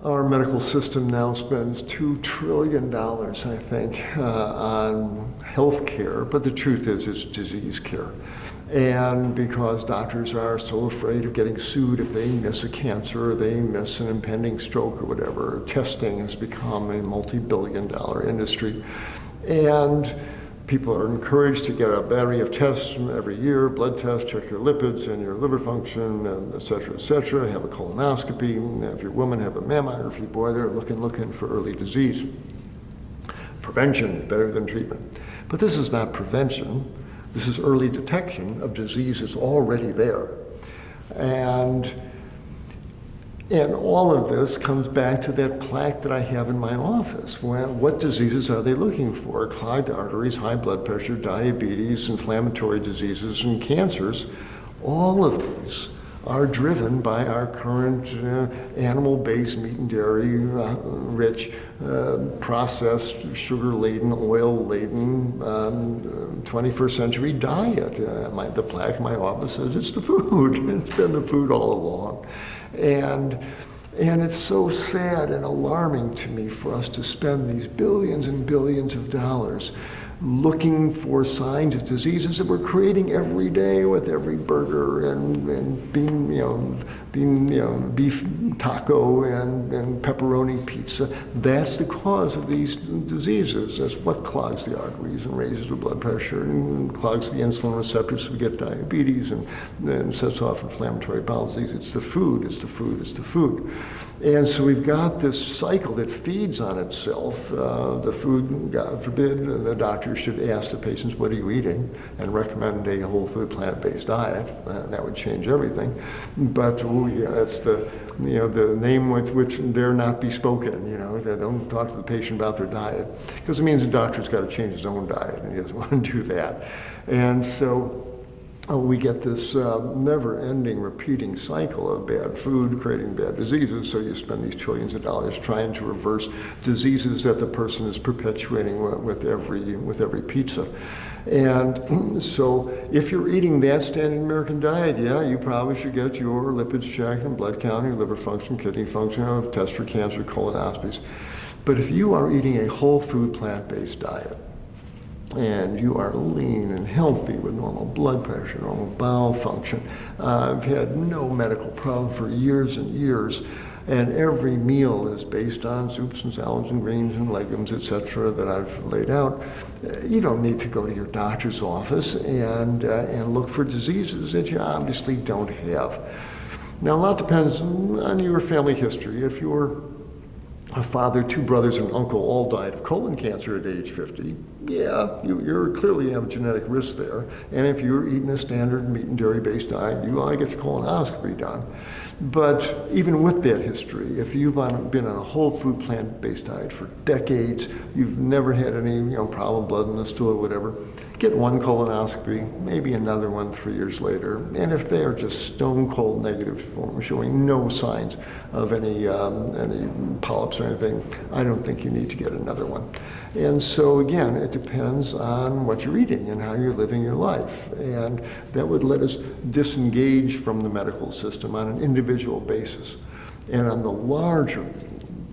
Our medical system now spends $2 trillion, I think, on health care, but the truth is it's disease care. And because doctors are so afraid of getting sued if they miss a cancer or they miss an impending stroke or whatever, testing has become a multi-billion-dollar industry. And people are encouraged to get a battery of tests every year, blood tests, check your lipids and your liver function, and et cetera, have a colonoscopy. If you're a woman, have a mammography. Boy, they're looking for early disease. Prevention, better than treatment. But this is not prevention. This is early detection of disease that's already there. And all of this comes back to that plaque that I have in my office. Well, what diseases are they looking for? Clogged arteries, high blood pressure, diabetes, inflammatory diseases, and cancers. All of these are driven by our current animal-based, meat and dairy, rich, processed, sugar-laden, oil-laden, 21st century diet. The plaque in my office says it's the food. It's been the food all along. And it's so sad and alarming to me for us to spend these billions and billions of dollars looking for signs of diseases that we're creating every day with every burger and beef taco and pepperoni pizza. That's the cause of these diseases. That's what clogs the arteries and raises the blood pressure and clogs the insulin receptors, so we get diabetes and sets off inflammatory bowel disease. It's the food, it's the food, it's the food. And so we've got this cycle that feeds on itself. The food, God forbid, the doctor should ask the patients, what are you eating? And recommend a whole food plant-based diet. That would change everything. But that's the name with which dare not be spoken. They don't talk to the patient about their diet, because it means the doctor's got to change his own diet, and he doesn't want to do that. And so we get this never-ending repeating cycle of bad food creating bad diseases, so you spend these trillions of dollars trying to reverse diseases that the person is perpetuating with every pizza. And so if you're eating that standard American diet, yeah, you probably should get your lipids checked and blood count, your liver function, kidney function, tests for cancer, colonoscopies. But if you are eating a whole food plant-based diet, and you are lean and healthy with normal blood pressure, normal bowel function. I've had no medical problem for years and years, and every meal is based on soups and salads and greens and legumes, etc., that I've laid out. You don't need to go to your doctor's office and look for diseases that you obviously don't have. Now, a lot depends on your family history. If you're a father, two brothers, and uncle all died of colon cancer at age 50, yeah, you clearly have a genetic risk there. And if you're eating a standard meat and dairy-based diet, you ought to get your colonoscopy done. But even with that history, if you've been on a whole food plant-based diet for decades, you've never had any problem, blood in the stool or whatever, get one colonoscopy, maybe another one 3 years later. And if they are just stone cold negative, showing no signs of any polyps or anything, I don't think you need to get another one. And so again, it depends on what you're eating and how you're living your life. And that would let us disengage from the medical system on an individual basis. And on the larger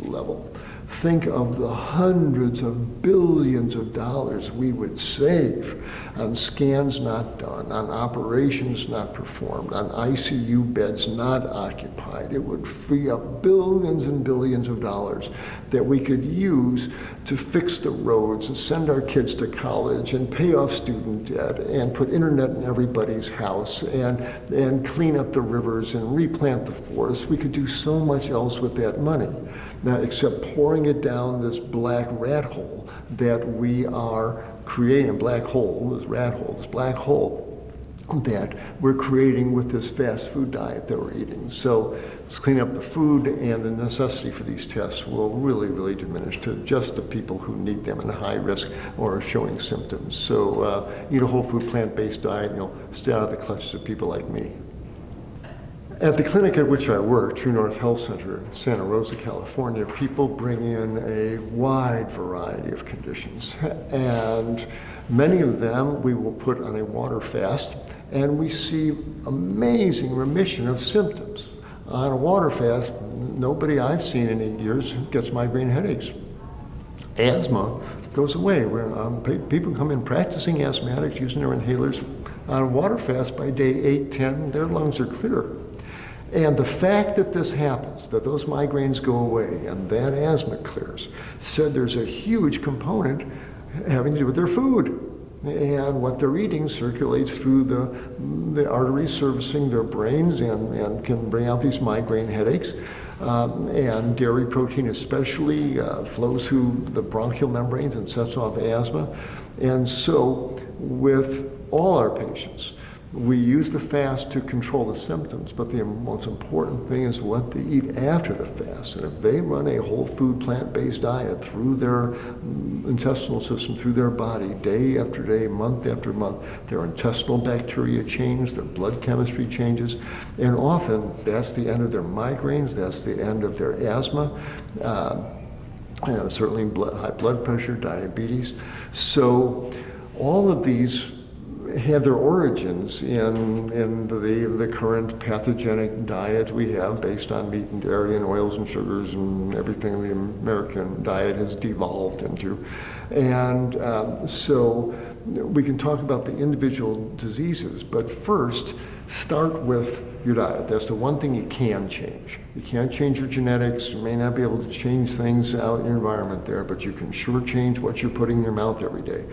level, think of the hundreds of billions of dollars we would save on scans not done, on operations not performed, on ICU beds not occupied. It would free up billions and billions of dollars that we could use to fix the roads and send our kids to college and pay off student debt and put internet in everybody's house and clean up the rivers and replant the forests. We could do so much else with that money. Now, except pouring it down this black rat hole that we are creating, black hole, this rat hole, this black hole that we're creating with this fast food diet that we're eating. So let's clean up the food, and the necessity for these tests will really, really diminish to just the people who need them and high risk or are showing symptoms. So eat a whole food plant-based diet, stay out of the clutches of people like me. At the clinic at which I work, True North Health Center in Santa Rosa, California, people bring in a wide variety of conditions. And many of them we will put on a water fast, and we see amazing remission of symptoms. On a water fast, nobody I've seen in 8 years gets migraine headaches. Asthma goes away. People come in practicing asthmatics using their inhalers on a water fast. By day 8, 10, their lungs are clear. And the fact that this happens, that those migraines go away and that asthma clears, said there's a huge component having to do with their food. And what they're eating circulates through the arteries servicing their brains and can bring out these migraine headaches. And dairy protein especially flows through the bronchial membranes and sets off asthma. And so with all our patients, we use the fast to control the symptoms, but the most important thing is what they eat after the fast. And if they run a whole food plant-based diet through their intestinal system, through their body, day after day, month after month, their intestinal bacteria change, their blood chemistry changes, and often that's the end of their migraines, that's the end of their asthma, certainly high blood pressure, diabetes. So all of these have their origins in the current pathogenic diet we have based on meat and dairy and oils and sugars and everything the American diet has devolved into. And so we can talk about the individual diseases, but first start with your diet. That's the one thing you can change. You can't change your genetics. You may not be able to change things out in your environment there, but you can sure change what you're putting in your mouth every day.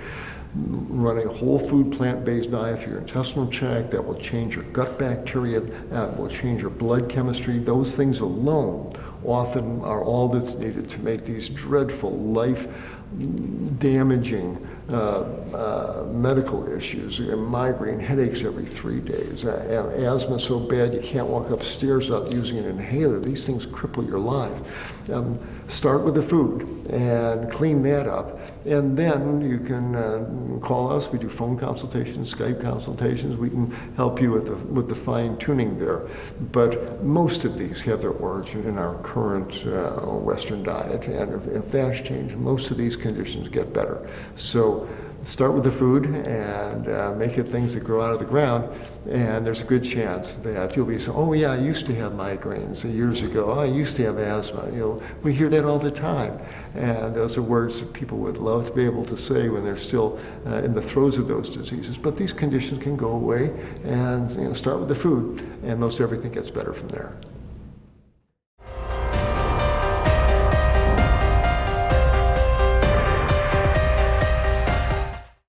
Running a whole food plant-based diet through your intestinal tract, that will change your gut bacteria, that will change your blood chemistry. Those things alone often are all that's needed to make these dreadful, life-damaging medical issues. Migraine headaches every 3 days, asthma so bad you can't walk upstairs without using an inhaler. These things cripple your life. Start with the food and clean that up. And then you can call us. We do phone consultations, Skype consultations. We can help you with the fine tuning there. But most of these have their origin in our current Western diet. And if that's changed, most of these conditions get better. So start with the food and make it things that grow out of the ground. And there's a good chance that you'll be saying, oh yeah, I used to have migraines years ago. Oh, I used to have asthma. We hear that all the time. And those are words that people would love to be able to say when they're still in the throes of those diseases. But these conditions can go away, and start with the food, and most everything gets better from there.